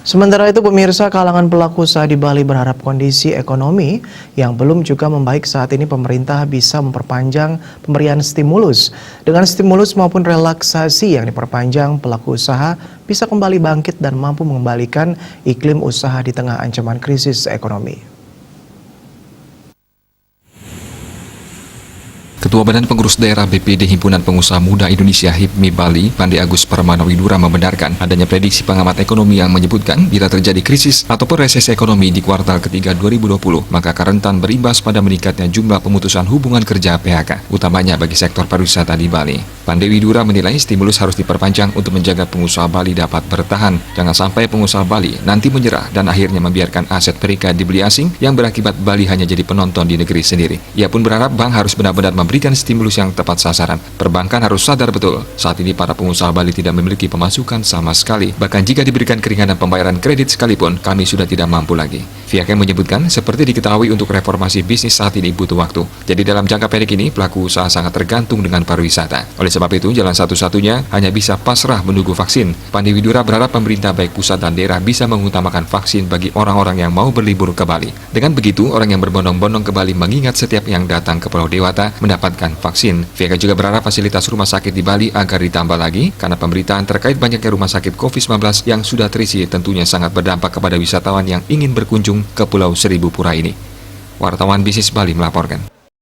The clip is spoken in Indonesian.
Sementara itu, pemirsa, kalangan pelaku usaha di Bali berharap kondisi ekonomi yang belum juga membaik saat ini pemerintah bisa memperpanjang pemberian stimulus. Dengan stimulus maupun relaksasi yang diperpanjang, pelaku usaha bisa kembali bangkit dan mampu mengembalikan iklim usaha di tengah ancaman krisis ekonomi. Ketua Badan Pengurus Daerah BPD Himpunan Pengusaha Muda Indonesia HIPMI Bali, Pande Agus Parmanawidura membenarkan adanya prediksi pengamat ekonomi yang menyebutkan bila terjadi krisis ataupun resesi ekonomi di kuartal ketiga 2020, maka akan rentan berimbas pada meningkatnya jumlah pemutusan hubungan kerja PHK, utamanya bagi sektor pariwisata di Bali. Pande Widura menilai stimulus harus diperpanjang untuk menjaga pengusaha Bali dapat bertahan. Jangan sampai pengusaha Bali nanti menyerah dan akhirnya membiarkan aset mereka dibeli asing yang berakibat Bali hanya jadi penonton di negeri sendiri. Ia pun berharap bank harus benar-benar memberikan stimulus yang tepat sasaran. Perbankan harus sadar betul, saat ini para pengusaha Bali tidak memiliki pemasukan sama sekali. Bahkan jika diberikan keringanan pembayaran kredit sekalipun, kami sudah tidak mampu lagi. Pihaknya menyebutkan, seperti diketahui untuk reformasi bisnis saat ini butuh waktu. Jadi dalam jangka pendek ini, pelaku usaha sangat tergantung dengan pariwisata. Oleh sebab itu, jalan satu-satunya hanya bisa pasrah menunggu vaksin. Pande Widura berharap pemerintah baik pusat dan daerah bisa mengutamakan vaksin bagi orang-orang yang mau berlibur ke Bali. Dengan begitu, orang yang berbondong-bondong ke Bali mengingat setiap yang datang ke Pulau Dewata mendapatkan vaksin. VK juga berharap fasilitas rumah sakit di Bali agar ditambah lagi karena pemberitaan terkait banyaknya rumah sakit COVID-19 yang sudah terisi tentunya sangat berdampak kepada wisatawan yang ingin berkunjung ke Pulau Seribu Pura ini. Wartawan Bisnis Bali melaporkan.